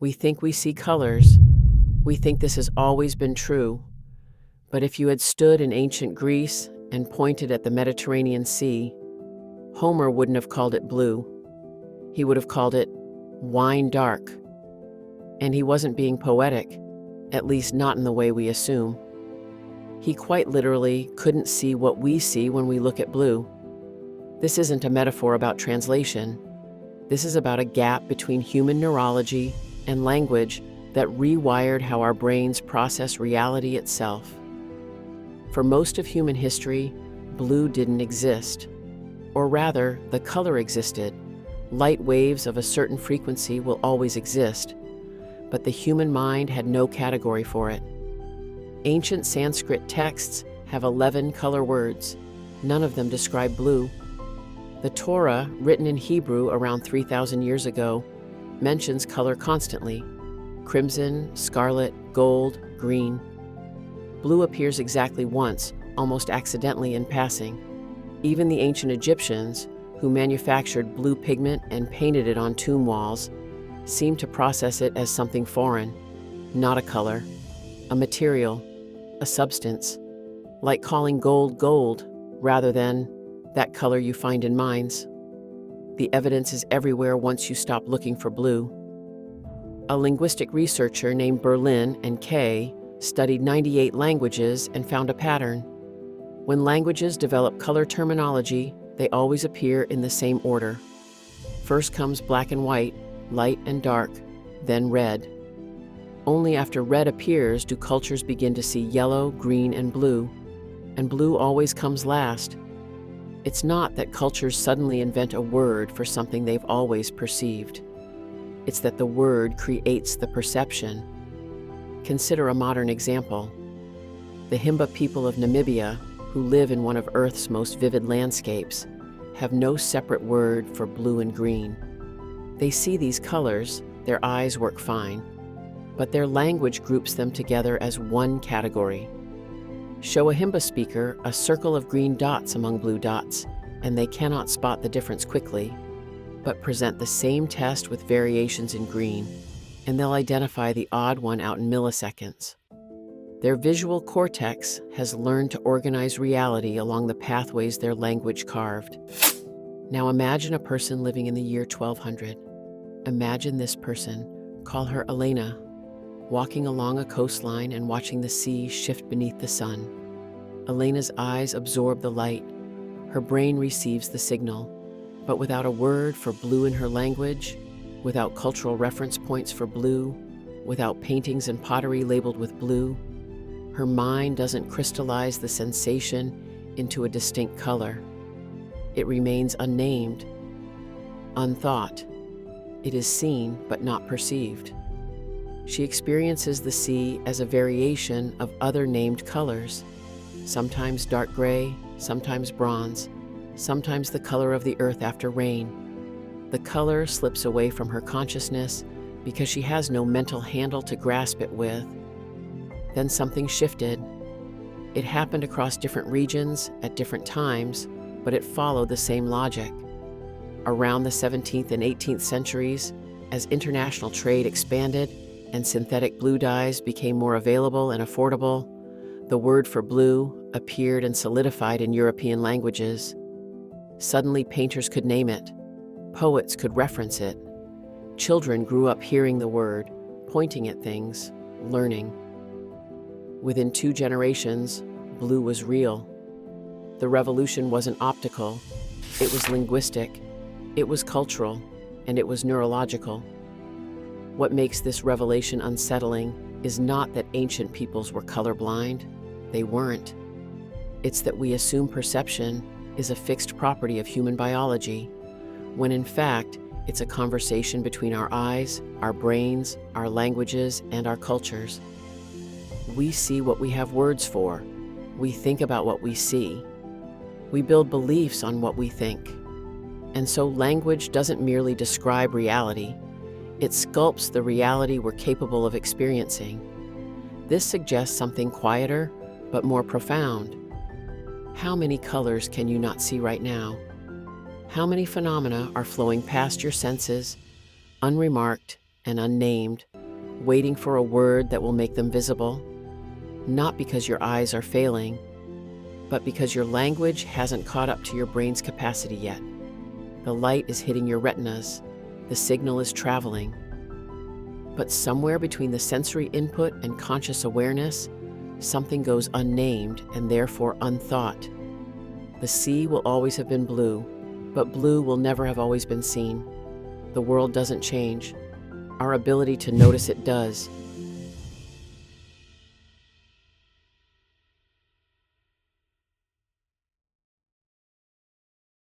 We think we see colors. We think this has always been true. But if you had stood in ancient Greece and pointed at the Mediterranean Sea, Homer wouldn't have called it blue. He would have called it wine dark. And he wasn't being poetic, at least not in the way we assume. He quite literally couldn't see what we see when we look at blue. This isn't a metaphor about translation. This is about a gap between human neurology and language that rewired how our brains process reality itself. For most of human history, blue didn't exist. Or rather, the color existed. Light waves of a certain frequency will always exist, but the human mind had no category for it. Ancient Sanskrit texts have 11 color words. None of them describe blue. The Torah, written in Hebrew around 3,000 years ago, mentions color constantly: crimson, scarlet, gold, green. Blue appears exactly once, almost accidentally in passing. Even the ancient Egyptians, who manufactured blue pigment and painted it on tomb walls, seemed to process it as something foreign, not a color, a material, a substance, like calling gold gold rather than that color you find in mines. The evidence is everywhere once you stop looking for blue. A linguistic researcher named Berlin and Kay studied 98 languages and found a pattern. When languages develop color terminology, they always appear in the same order. First comes black and white, light and dark, then red. Only after red appears do cultures begin to see yellow, green, and blue always comes last. It's not that cultures suddenly invent a word for something they've always perceived. It's that the word creates the perception. Consider a modern example. The Himba people of Namibia, who live in one of Earth's most vivid landscapes, have no separate word for blue and green. They see these colors, their eyes work fine, but their language groups them together as one category. Show a Himba speaker a circle of green dots among blue dots, and they cannot spot the difference quickly, but present the same test with variations in green, and they'll identify the odd one out in milliseconds. Their visual cortex has learned to organize reality along the pathways their language carved. Now imagine a person living in the year 1200. Imagine this person, call her Elena, walking along a coastline and watching the sea shift beneath the sun. Elena's eyes absorb the light. Her brain receives the signal, but without a word for blue in her language, without cultural reference points for blue, without paintings and pottery labeled with blue, her mind doesn't crystallize the sensation into a distinct color. It remains unnamed, unthought. It is seen but not perceived. She experiences the sea as a variation of other named colors, sometimes dark gray, sometimes bronze, sometimes the color of the earth after rain. The color slips away from her consciousness because she has no mental handle to grasp it with. Then something shifted. It happened across different regions at different times, but it followed the same logic. Around the 17th and 18th centuries, as international trade expanded and synthetic blue dyes became more available and affordable, the word for blue appeared and solidified in European languages. Suddenly painters could name it. Poets could reference it. Children grew up hearing the word, pointing at things, learning. Within 2 generations, blue was real. The revolution wasn't optical. It was linguistic. It was cultural. And it was neurological. What makes this revelation unsettling is not that ancient peoples were colorblind. They weren't. It's that we assume perception is a fixed property of human biology, when in fact, it's a conversation between our eyes, our brains, our languages, and our cultures. We see what we have words for. We think about what we see. We build beliefs on what we think. And so language doesn't merely describe reality. It sculpts the reality we're capable of experiencing. This suggests something quieter, but more profound. How many colors can you not see right now? How many phenomena are flowing past your senses, unremarked and unnamed, waiting for a word that will make them visible, not because your eyes are failing, but because your language hasn't caught up to your brain's capacity yet. The light is hitting your retinas, the signal is traveling. But somewhere between the sensory input and conscious awareness, something goes unnamed and therefore unthought. The sea will always have been blue, but blue will never have always been seen. The world doesn't change. Our ability to notice it does,